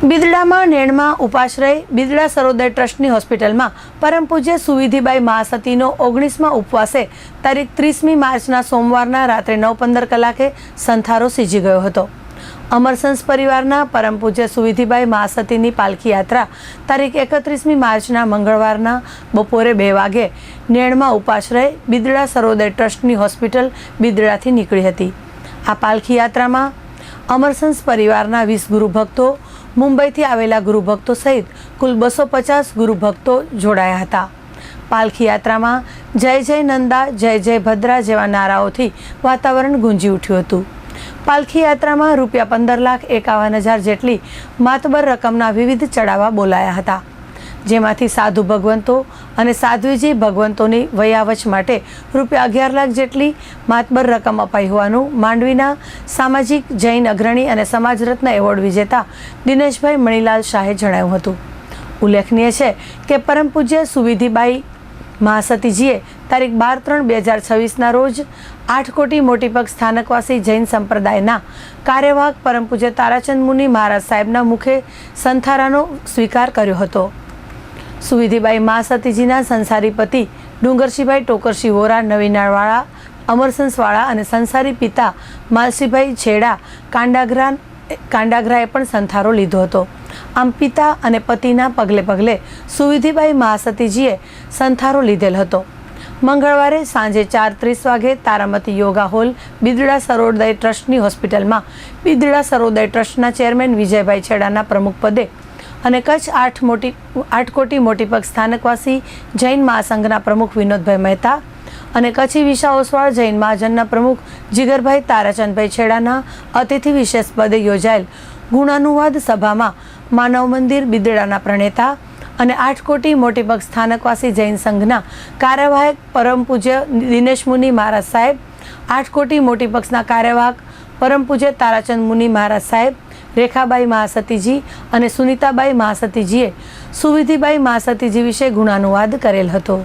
બિદડામાં નેણમાં ઉપાશ્રય બિદડા સરોદય ટ્રસ્ટની હોસ્પિટલમાં પરમ પૂજ્ય સુવિધિબાઈ મહાસતીનો 19મા ઉપવાસે તારીખ 30મી માર્ચના સોમવારના રાત્રે 9:15 કલાકે સંથારો સિજી ગયો હતો। અમરસંસ પરિવારના પરમ પૂજ્ય સુવિધિબાઈ મહાસતીની પાલખી યાત્રા તારીખ 31મી માર્ચના મંગળવારના બપોરે 2 વાગે નેણમાં ઉપાશ્રય બિદડા સરોદય ટ્રસ્ટની હોસ્પિટલ બિદડાથી નીકળી હતી। આ પાલખી યાત્રામાં અમરસંસ પરિવારના 20 ગુરુભક્તો, મુંબઈથી આવેલા ગુરુભક્તો સહિત કુલ 250 ગુરુભક્તો જોડાયા હતા। પાલખી યાત્રામાં જય જય નંદા, જય જય ભદ્રા જેવા નારાઓથી વાતાવરણ ગુંજી ઉઠ્યું હતું। પાલખી યાત્રામાં ₹15,51,000 જેટલી માતબર રકમના વિવિધ ચડાવા બોલાયા હતા, જેમાંથી સાધુ ભગવંતો અને સાધ્વીજી ભગવંતોની વયાવચ માટે ₹11 લાખ જેટલી માતબર રકમ અપાઈ હોવાનું માંડવીના સામાજિક જૈન અગ્રણી અને સમાજરત્ન એવોર્ડ વિજેતા દિનેશભાઈ મણીલાલ શાહે જણાવ્યું હતું। ઉલ્લેખનીય છે કે પરમ પૂજ્ય સુવિધિબાઈ મહાસતીજીએ તારીખ 12/3/2026ના રોજ 8 કોટી મોટીપગ સ્થાનકવાસી જૈન સંપ્રદાયના કાર્યવાહક પરમ પૂજ્ય તારાચંદ મુનિ મહારાજ સાહેબના મુખે સંથારાનો સ્વીકાર કર્યો હતો। સુવિધિબાઈ મહાસતીજીના સંસારી પતિ ડુંગરશીભાઈ ટોકરશી વોરા નવીનાળવાળા અમરસંસવાળા અને સંસારી પિતા માલસીભાઈ છેડા કાંડાગરાએ પણ સંથારો લીધો હતો। આમ પિતા અને પતિના પગલે પગલે સુવિધિબાઈ મહાસતીજીએ સંથારો લીધેલ હતો। મંગળવારે સાંજે 4:30 વાગે તારામતી યોગા હોલ બિદડા સરોદય ટ્રસ્ટની હોસ્પિટલમાં બિદડા સરોદય ટ્રસ્ટના ચેરમેન વિજયભાઈ છેડાના પ્રમુખ પદે અને કચ્છ 8 કોટી મોટીપગ સ્થાનકવાસી જૈન મહાસંઘના પ્રમુખ વિનોદભાઈ મહેતા અને કચ્છી વિશા ઓસવાળ જૈન મહાજનના પ્રમુખ જીગરભાઈ તારાચંદભાઈ છેડાના અતિથિ વિશેષ પદે યોજાયેલ ગુણાનુવાદ સભામાં માનવ મંદિર બિદડાના પ્રણેતા અને 8 કોટી મોટીપગ સ્થાનકવાસી જૈન સંઘના કાર્યવાહક પરમ પૂજ્ય દિનેશ મુનિ મહારાજ સાહેબ, 8 કોટી મોટીપગના કાર્યવાહક પરમ પૂજ્ય તારાચંદ મુનિ મહારાજ સાહેબ, રેખાબાઈ મહાસતીજી અને સુનીતાબાઈ મહાસતીજીએ સુવિધિબાઈ મહાસતીજી વિશે ગુણાનુવાદ કરેલ હતો।